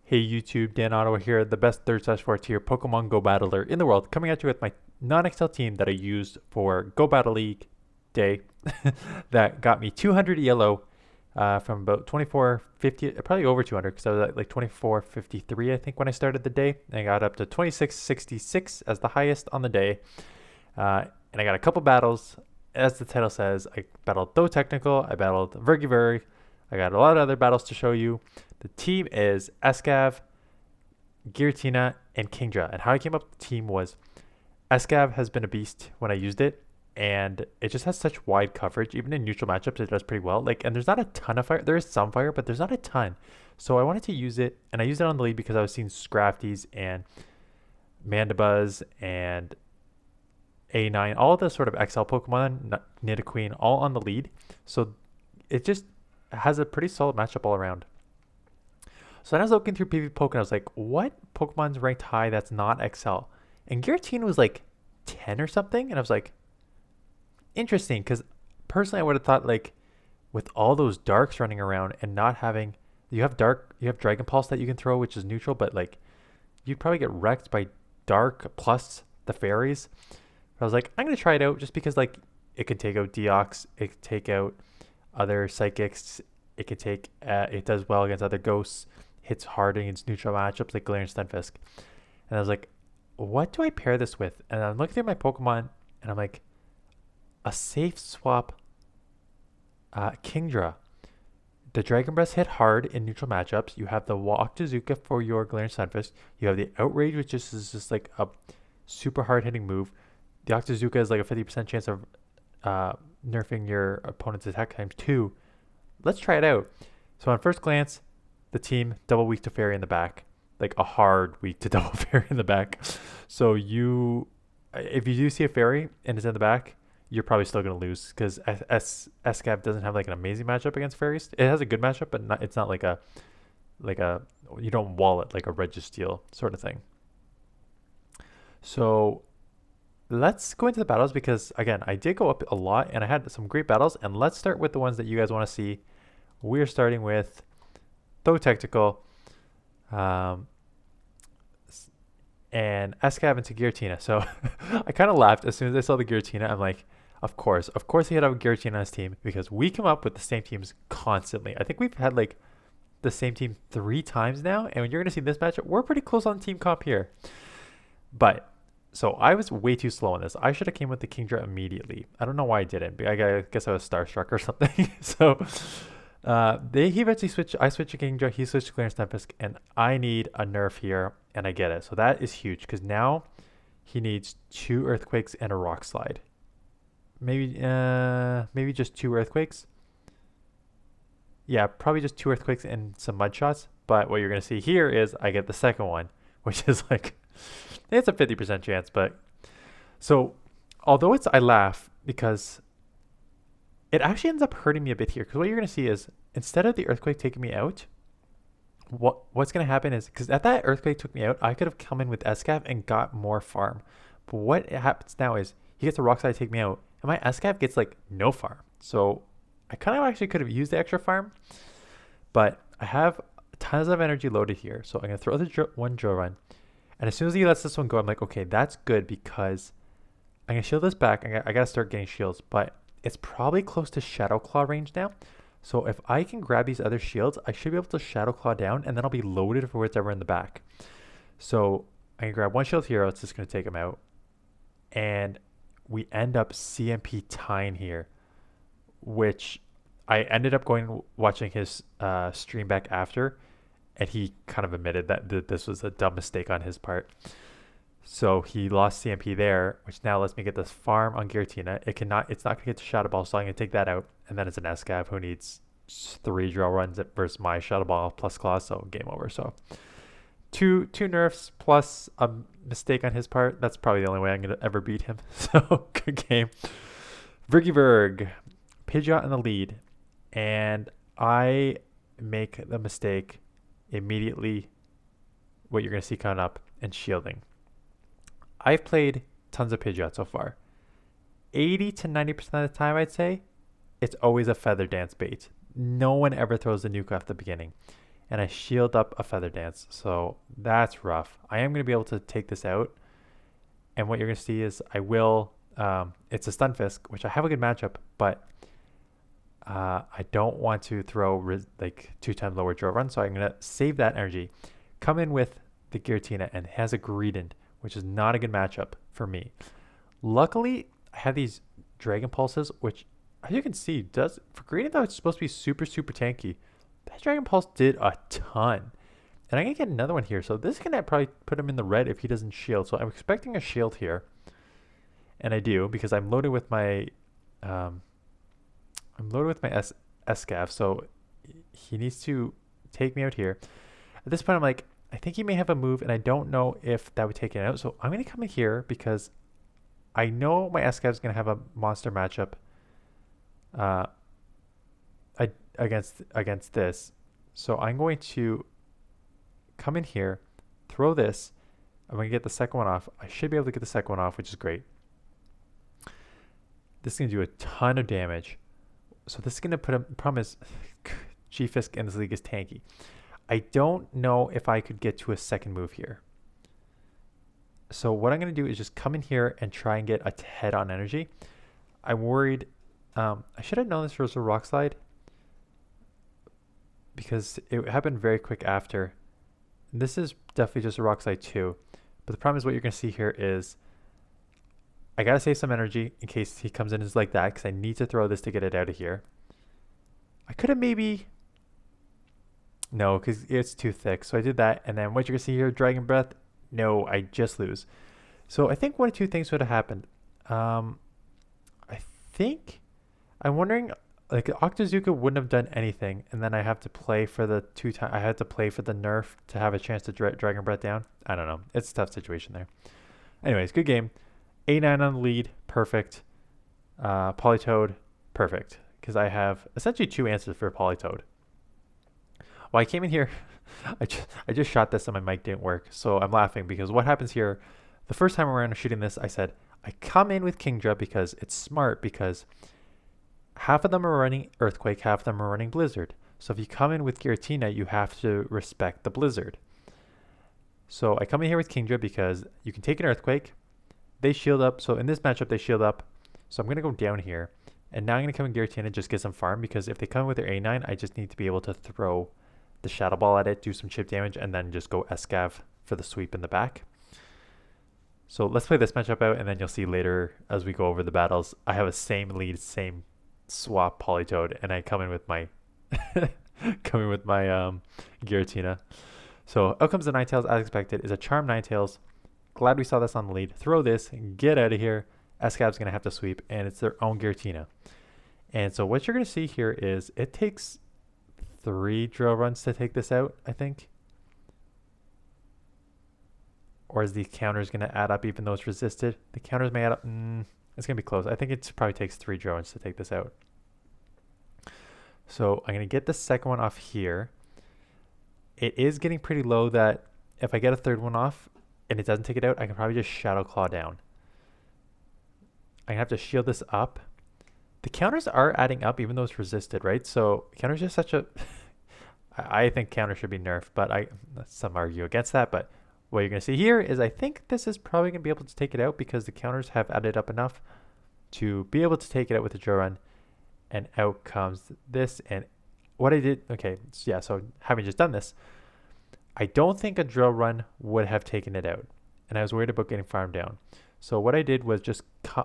Hey YouTube, Dan Ottawa here, the best 3rd/4th tier Pokemon Go battler in the world, coming at you with my non-Excel team that I used for Go Battle League day that got me 200 ELO from about 2450, probably over 200 because I was at like 2453 I think when I started the day. And I got up to 2666 as the highest on the day. And I got a couple battles. As the title says, I battled Thotectical, I battled Vergyverg, I got a lot of other battles to show you. The team is Escav, Giratina, and Kingdra. And how I came up with the team was Escav has been a beast when I used it, and it just has such wide coverage. Even in neutral matchups, it does pretty well. And there's not a ton of fire. There is some fire, but there's not a ton. So I wanted to use it, and I used it on the lead because I was seeing Scrafties and Mandibuzz and A9, all the sort of XL Pokemon, Nidoqueen, all on the lead. So it just has a pretty solid matchup all around. So then I was looking through PvP Poke and I was like, what Pokemon's ranked high that's not XL? And Giratina was like 10 or something. And I was like, interesting. Because personally, I would have thought like with all those darks running around and not having, you have Dragon Pulse that you can throw, which is neutral, but like you'd probably get wrecked by dark plus the fairies. But I was like, I'm going to try it out just because like it can take out Deox, it can take out other psychics, it does well against other ghosts, hits hard against neutral matchups like Galarian Stunfisk. And I was like, what do I pair this with? And I'm looking through my Pokemon and I'm like, a safe swap Kingdra. The Dragon Breath hit hard in neutral matchups. You have the Walk to Zuka for your Galarian Stunfisk. You have the Outrage, which is just like a super hard hitting move. The Octazooka is like a 50% chance of nerfing your opponent's attack times 2. Let's try it out. So on first glance, the team double weak to fairy in the back, like a hard weak to double fairy in the back. So if you do see a fairy and it's in the back, you're probably still going to lose because SCAV doesn't have like an amazing matchup against fairies. It has a good matchup, but it's not like a you don't wall it like a Registeel sort of thing. So let's go into the battles because again, I did go up a lot and I had some great battles. And let's start with the ones that you guys want to see. We're starting with Thotectical and Escav into Giratina. So I kind of laughed as soon as I saw the Giratina. I'm like, of course he had a Giratina on his team because we come up with the same teams constantly. I think we've had like the same team 3 times now. And when you're going to see this matchup, we're pretty close on team comp here. But so I was way too slow on this. I should have came with the Kingdra immediately. I don't know why I didn't. I guess I was starstruck or something. So he eventually switched. I switched to Kingdra. He switched to Galarian Stunfisk, and I need a nerf here, and I get it. So that is huge because now he needs 2 Earthquakes and a Rock Slide. Maybe just 2 Earthquakes. Yeah, probably just 2 Earthquakes and some Mud Shots. But what you're gonna see here is I get the second one, which is like it's a 50% chance. But so although I laugh because it actually ends up hurting me a bit here because what you're going to see is instead of the Earthquake taking me out, what's going to happen is because at that Earthquake took me out, I could have come in with Escav and got more farm. But what happens now is he gets a Rock Slide to take me out, and my Escav gets like no farm. So I kind of actually could have used the extra farm, but I have tons of energy loaded here. So I'm going to throw the one Drill Run. And as soon as he lets this one go, I'm like, okay, that's good because I'm going to shield this back. I got to start getting shields, but it's probably close to Shadow Claw range now. So if I can grab these other shields, I should be able to Shadow Claw down, and then I'll be loaded for whatever in the back. So I can grab one shield here. It's just going to take him out. And we end up CMP tying here, which I ended up watching his stream back after, and he kind of admitted that this was a dumb mistake on his part. So he lost CMP there, which now lets me get this farm on Giratina. It's not going to get to Shadow Ball, so I'm going to take that out. And then it's an Escav who needs 3 drill runs versus my Shadow Ball plus Claw, so game over. So two nerfs plus a mistake on his part. That's probably the only way I'm going to ever beat him. So good game. Vergyverg, Pidgeot in the lead. And I make the mistake immediately, what you're going to see coming up, and shielding. I've played tons of Pidgeot so far. 80 to 90% of the time, I'd say, it's always a Feather Dance bait. No one ever throws the nuke off the beginning. and I shield up a Feather Dance. So that's rough. I am going to be able to take this out. And what you're going to see is I will, it's a Stun Fisk, which I have a good matchup, but I don't want to throw like 2 times lower draw run. So I'm going to save that energy, come in with the Giratina, and it has a Greedent, which is not a good matchup for me. Luckily, I have these Dragon Pulses, which, as you can see, does for Greedent though, it's supposed to be super, super tanky. That Dragon Pulse did a ton. And I'm going to get another one here. So this is going to probably put him in the red if he doesn't shield. So I'm expecting a shield here. And I do, because I'm loaded with my Escav. So he needs to take me out here. At this point, I'm like, I think he may have a move, and I don't know if that would take it out. So I'm going to come in here because I know my Escav is going to have a monster matchup against this. So I'm going to come in here, throw this. I'm going to get the second one off. I should be able to get the second one off, which is great. This is going to do a ton of damage. So this is going to put a problem is G-Fisk in this league is tanky. I don't know if I could get to a second move here. So what I'm going to do is just come in here and try and get a head on energy. I'm worried. I should have known this was a Rock Slide because it happened very quick after. This is definitely just a Rock Slide too. But the problem is what you're going to see here is I got to save some energy in case he comes in as like that because I need to throw this to get it out of here. I could have maybe... No, because it's too thick. So I did that. And then what you're going to see here, Dragon Breath. No, I just lose. So I think one of two things would have happened. I think... I'm wondering... Like, Octazooka wouldn't have done anything. And then I have to play for the I had to play for the nerf to have a chance to Dragon Breath down. I don't know. It's a tough situation there. Anyways, good game. A9 on the lead. Perfect. Politoed. Perfect. Because I have essentially 2 answers for Politoed. Well, I came in here, I just shot this and my mic didn't work. So I'm laughing because what happens here, the first time around shooting this, I said, I come in with Kingdra because it's smart because half of them are running Earthquake, half of them are running Blizzard. So if you come in with Giratina, you have to respect the Blizzard. So I come in here with Kingdra because you can take an Earthquake. They shield up. So in this matchup, they shield up. So I'm going to go down here. And now I'm going to come in Giratina and just get some farm because if they come with their A9, I just need to be able to throw the Shadow Ball at it, do some chip damage, and then just go Escav for the sweep in the back. So let's play this matchup out, and then you'll see later as we go over the battles, I have a same lead, same swap Politoed, and I come in with my Giratina. So out comes the Ninetales as expected. Is a Charm Ninetales. Glad we saw this on the lead. Throw this and get out of here. Escav's going to have to sweep, and it's their own Giratina. And so what you're going to see here is it takes 3 drill runs to take this out, I think. Or is the counters going to add up even though it's resisted? The counters may add up. It's going to be close. I think it probably takes 3 drill runs to take this out. So I'm going to get the second one off here. It is getting pretty low that if I get a third one off and it doesn't take it out, I can probably just Shadow Claw down. I have to shield this up. The counters are adding up even though it's resisted, right? So counters are such a... I think counter should be nerfed, but some argue against that. But what you're going to see here is I think this is probably going to be able to take it out because the counters have added up enough to be able to take it out with the drill run. And out comes this. And what I did... Okay, yeah, so having just done this, I don't think a drill run would have taken it out. And I was worried about getting farmed down. So what I did was just,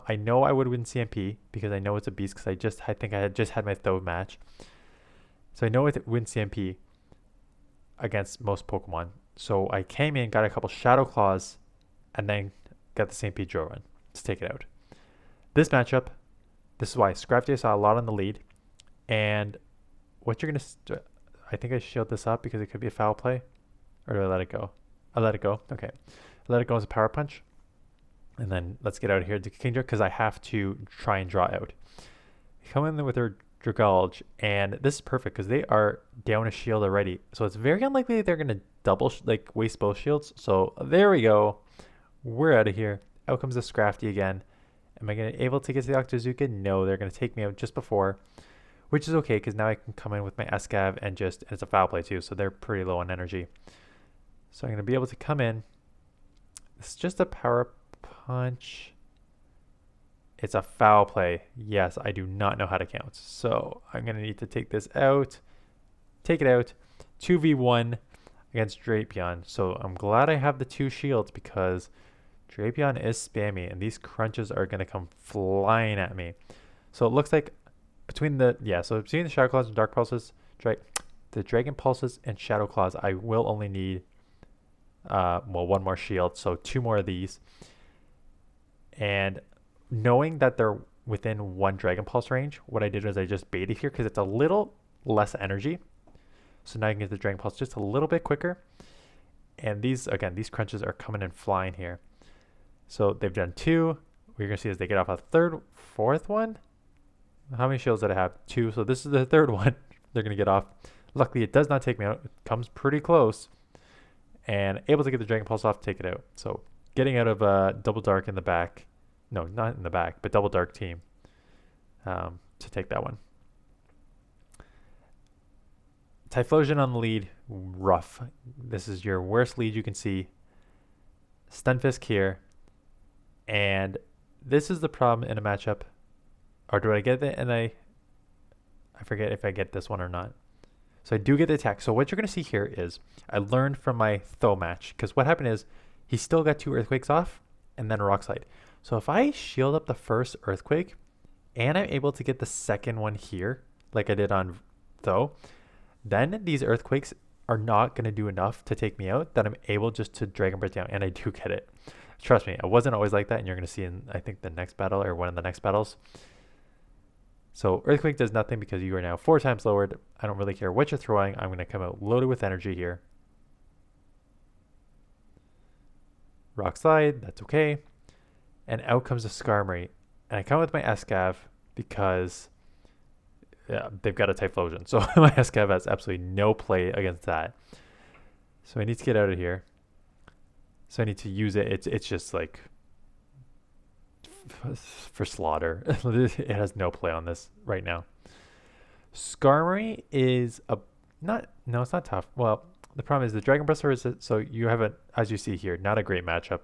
I know I would win CMP because I know it's a beast because I think I had just had my Thotectical match. So I know it wins CMP against most Pokemon. So I came in, got a couple Shadow Claws, and then got the CMP drill run to take it out. This matchup, this is why Scrafty saw a lot on the lead. And what you're going to, I think I shield this up because it could be a foul play. Or do I let it go? I let it go. Okay. I let it go as a Power Punch. And then let's get out of here to Kingdra because I have to try and draw out. Come in there with their Dragalge, and this is perfect because they are down a shield already. So it's very unlikely they're going to double, waste both shields. So there we go. We're out of here. Out comes the Scrafty again. Am I going to able to get to the Octazooka? No, they're going to take me out just before. which is okay because now I can come in with my Escav and just, and it's a foul play too, so they're pretty low on energy. So I'm going to be able to come in. It's just a power punch. It's a foul play. Yes, I do not know how to count. So I'm going to need to take this out, take it out. 2v1 against Drapion. So I'm glad I have the 2 shields because Drapion is spammy and these crunches are going to come flying at me. So it looks like between the Shadow Claws and Dark Pulses, the Dragon Pulses and Shadow Claws, I will only need one more shield, so 2 more of these. And knowing that they're within 1 Dragon Pulse range, what I did was I just baited here because it's a little less energy. So now I can get the Dragon Pulse just a little bit quicker. And these crunches are coming in flying here. So they've done 2. What you're going to see is they get off a 4th one. How many shields did I have? 2. So this is the 3rd one they're going to get off. Luckily, it does not take me out. It comes pretty close. And able to get the Dragon Pulse off, take it out. So getting out of Double Dark in the back. No, not in the back, but Double Dark team to take that one. Typhlosion on the lead, rough. This is your worst lead you can see. Stunfisk here. And this is the problem in a matchup. Or do I get it? And I forget if I get this one or not. So I do get the attack. So what you're going to see here is I learned from my Tho match. Because what happened is he still got 2 Earthquakes off and then a Rock Slide. So if I shield up the first Earthquake and I'm able to get the second one here, like I did on Tho, then these Earthquakes are not going to do enough to take me out that I'm able just to Dragon Breath down. And I do get it. Trust me, I wasn't always like that. And you're going to see in, I think, the next battle or one of the next battles. So Earthquake does nothing because you are now 4 times lowered. I don't really care what you're throwing. I'm going to come out loaded with energy here. Rock Slide, that's okay. And out comes the Skarmory. And I come with my Escav because they've got a Typhlosion. So my Escav has absolutely no play against that. So I need to get out of here. So I need to use it. It's just like for slaughter. It has no play on this right now. Skarmory is it's not tough. Well, the problem is the Dragon Breath is, so you have a, as you see here, not a great matchup.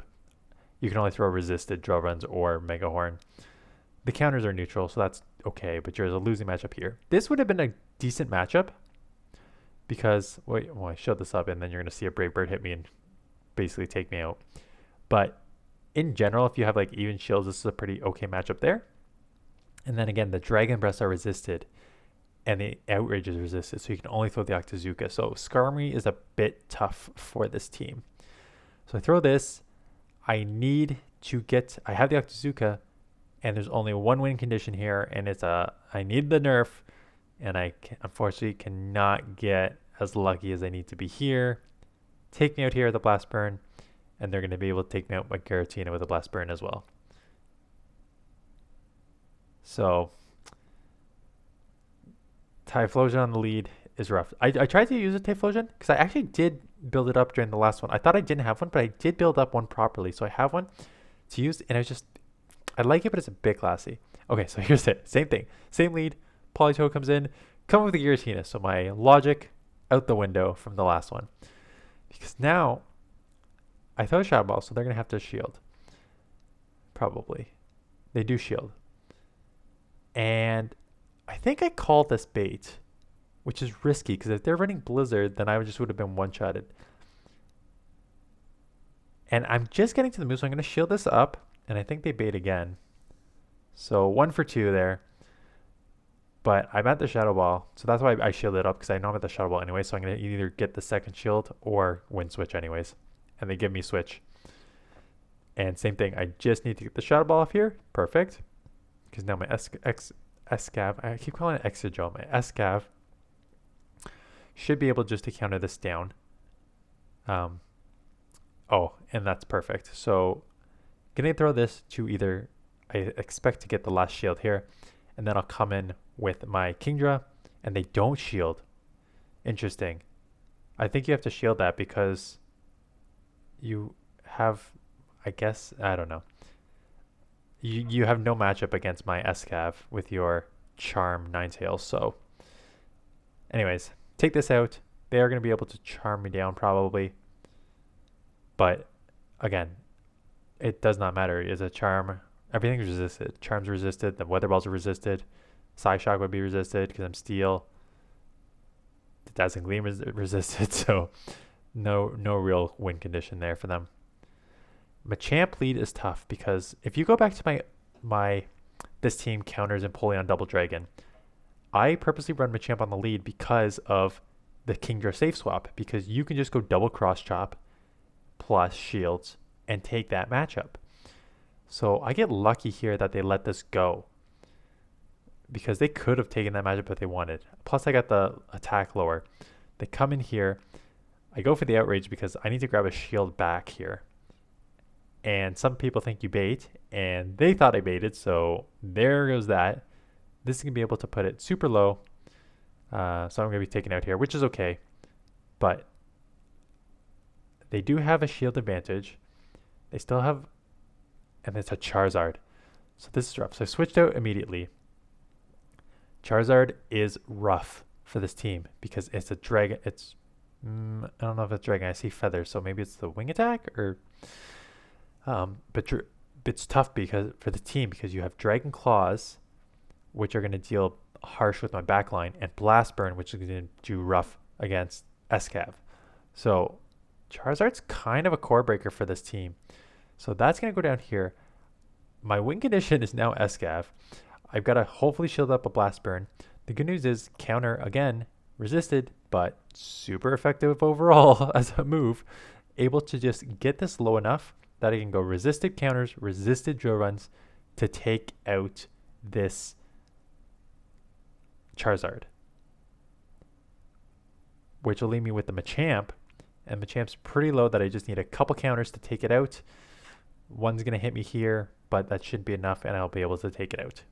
You can only throw resisted drill runs or Mega Horn. The counters are neutral, so that's okay, but there's a losing matchup here. This would have been a decent matchup because, I showed this up and then you're going to see a Brave Bird hit me and basically take me out. But in general, if you have like even shields, this is a pretty okay matchup there. And then again, the Dragon Breaths are resisted and the Outrage is resisted, so you can only throw the Octazooka. So Skarmory is a bit tough for this team. So I throw this. I need to get, I have the Octazooka and there's only 1 win condition here, and it's I need the nerf, and I unfortunately cannot get as lucky as I need to be here. Take me out here with the Blast Burn, and they're going to be able to take me out with Giratina with a Blast Burn as well. So Typhlosion on the lead is rough. I tried to use a Typhlosion because I actually did build it up during the last one. I thought I didn't have one, but I did build up one properly. So I have one to use, and I like it, but it's a bit classy. Okay, so here's it. Same thing. Same lead. Politoed comes in. Come with the Giratina. So my logic out the window from the last one. Because now I throw a Shadow Ball, so they're going to have to shield. Probably. They do shield. And I think I called this bait, which is risky because if they're running Blizzard, then I just would have been one-shotted. And I'm just getting to the move, so I'm going to shield this up. And I think they bait again. So 1 for 2 there. But I'm at the Shadow Ball. So that's why I shielded up, because I know I'm at the Shadow Ball anyway. So I'm going to either get the second shield or win switch anyways. And they give me switch. And same thing. I just need to get the Shadow Ball off here. Perfect. Because now my Escav, I keep calling it Exegel. My Escav should be able just to counter this down. And that's perfect. So gonna throw this to either, I expect to get the last shield here, and then I'll come in with my Kingdra, and they don't shield. Interesting. I think you have to shield that because you have, I guess, I don't know. You have no matchup against my Escav with your charm Ninetales. So anyways, take this out. They are going to be able to charm me down probably. But again, it does not matter. Is a charm. Everything's resisted. Charm's resisted. The weather balls are resisted. Psyshock would be resisted because I'm steel. The Dazzling Gleam is resisted. So no real win condition there for them. Machamp lead is tough because if you go back to my this team counters Empoleon Double Dragon, I purposely run Machamp on the lead because of the Kingdra safe swap, because you can just go double cross chop plus shields and take that matchup. So I get lucky here that they let this go because they could have taken that matchup if they wanted. Plus I got the attack lower. They come in here. I go for the outrage because I need to grab a shield back here. And some people think you bait, and they thought I baited, so there goes that. This is going to be able to put it super low. So I'm going to be taken out here, which is okay. But they do have a shield advantage. They still have, and it's a Charizard. So this is rough. So I switched out immediately. Charizard is rough for this team because it's a dragon. It's, I don't know if it's dragon. I see feathers, so maybe it's the wing attack or... but it's tough because for the team because you have Dragon Claws, which are going to deal harsh with my backline, and Blast Burn, which is going to do rough against Escav. So Charizard's kind of a core breaker for this team. So that's going to go down here. My win condition is now Escav. I've got to hopefully shield up a Blast Burn. The good news is counter, again, resisted, but super effective overall as a move. Able to just get this low enough that I can go resisted counters, resisted drill runs to take out this Charizard, which will leave me with the Machamp, and Machamp's pretty low that I just need a couple counters to take it out. One's going to hit me here, but that should be enough, and I'll be able to take it out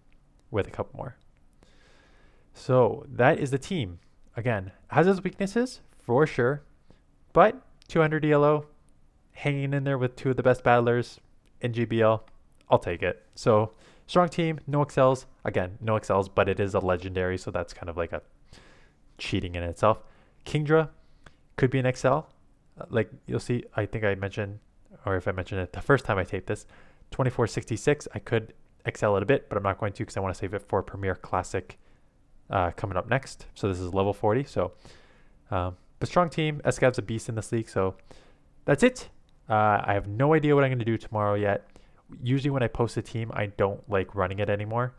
with a couple more. So that is the team. Again, has its weaknesses, for sure, but 200 ELO, hanging in there with two of the best battlers in GBL, I'll take it. So strong team, no excels. Again, no excels, but it is a legendary, so that's kind of like a cheating in itself. Kingdra could be an excel. Like you'll see, I think I mentioned, or if I mentioned it the first time I taped this, 2466, I could excel it a bit, but I'm not going to because I want to save it for Premier Classic coming up next. So this is level 40. So, but strong team. Escav's a beast in this league. So that's it. I have no idea what I'm going to do tomorrow yet. Usually when I post a team, I don't like running it anymore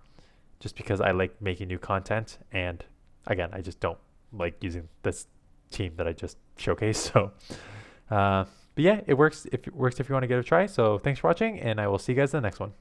just because I like making new content. And again, I just don't like using this team that I just showcased. So, but yeah, it works if you want to give it a try. So thanks for watching, and I will see you guys in the next one.